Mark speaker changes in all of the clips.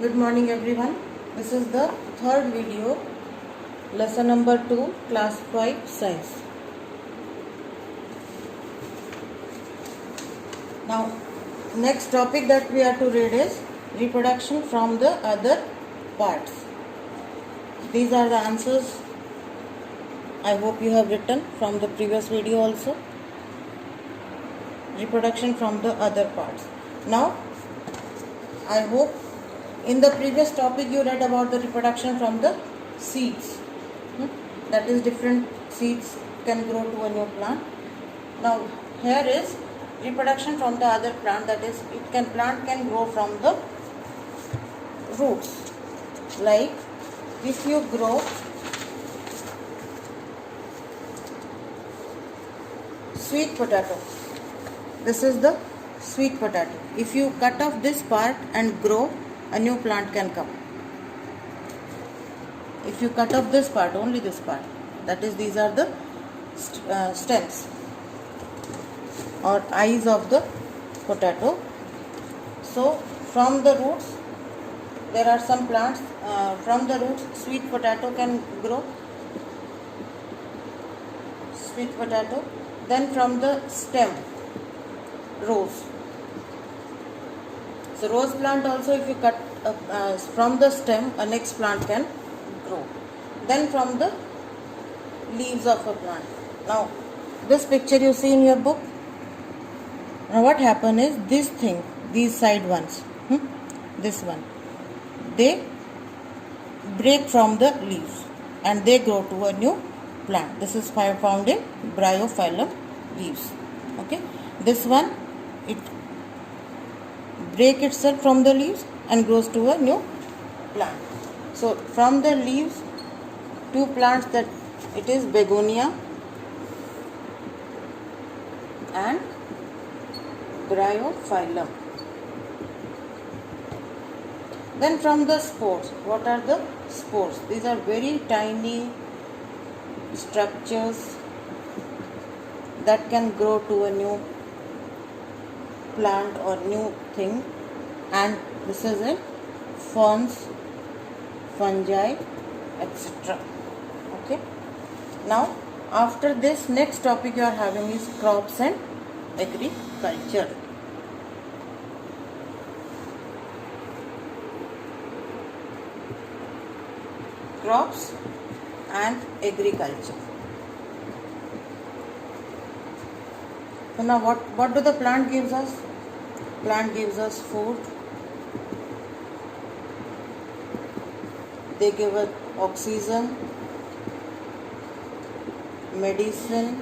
Speaker 1: Good morning everyone. This is the third video, lesson number 2, class 5 science. Now next topic that we are to read is reproduction from the other parts. These are the answers I hope you have written from the previous video also. Reproduction from the other parts. Now I hope in the previous topic you read about the reproduction from the seeds. That is, different seeds can grow to a new plant. Now here is reproduction from the other plant, that is, plant can grow from the roots. Like if you grow sweet potato, this is the sweet potato. If you cut off this part and grow, a new plant can come. If you cut off this part, only this part, that is, these are the stems or eyes of the potato. So from the roots there are some plants. From the roots sweet potato can grow, sweet potato. Then from the stem, rose. So rose plant also, if you cut from the stem, a next plant can grow. Then from the leaves of a plant. Now this picture you see in your book. Now what happen is, this thing, these side ones, this one, they break from the leaves and they grow to a new plant. This is found in bryophyllum leaves. Okay, this one, it break itself from the leaves and grows to a new plant. So from the leaves, two plants, that it is begonia and bryophyllum. Then from the spores, what are the spores? These are very tiny structures that can grow to a new plant or new thing, and this is in ferns, fungi, etc. Okay. Now after this, next topic you are having is crops and agriculture. Crops and agriculture. So now what do the plant gives us? Plant gives us food. They give us oxygen, medicine,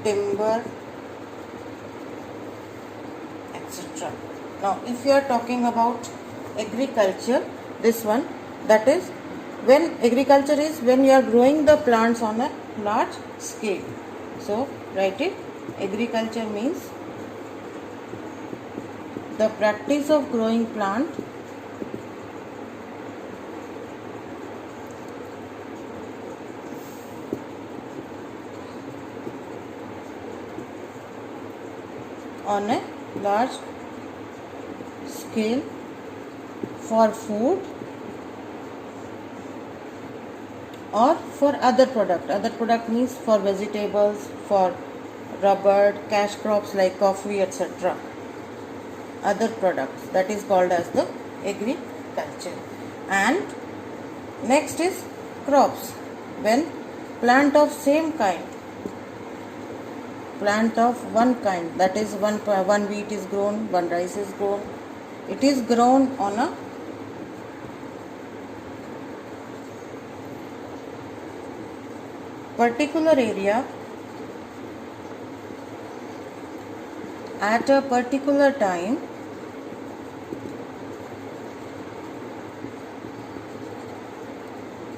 Speaker 1: timber, etc. Now if you are talking about agriculture, this one, that is, when agriculture is when you are growing the plants on a large scale. So write it. Agriculture means the practice of growing plant on a large scale for food or for other product. Other product means for vegetables, for rubber, cash crops like coffee, etc. Other products, that is called as the agriculture. And next is crops. When plant of same kind, plant of one kind, that is one wheat is grown, one rice is grown. It is grown on a particular area at a particular time.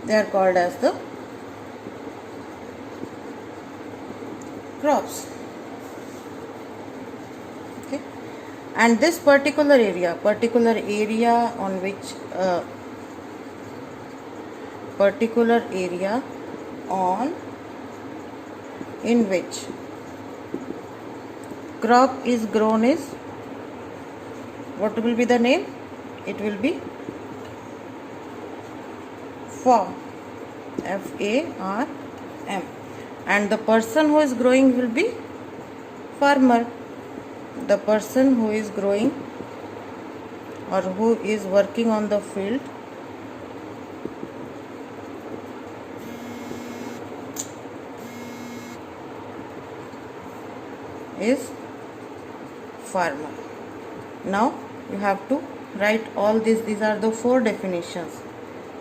Speaker 1: They are called as the crops. Okay, and this particular area on which in which crop is grown is What will be the name? It will be farm, FARM. And the person who is growing will be farmer. The person who is growing or who is working on the field is farmer. Now you have to write all these. These are the 4 definitions.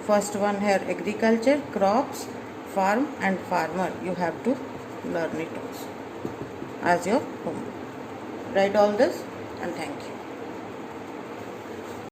Speaker 1: First one here, agriculture, crops, farm and farmer. You have to learn it also as your homework. Write all this and thank you.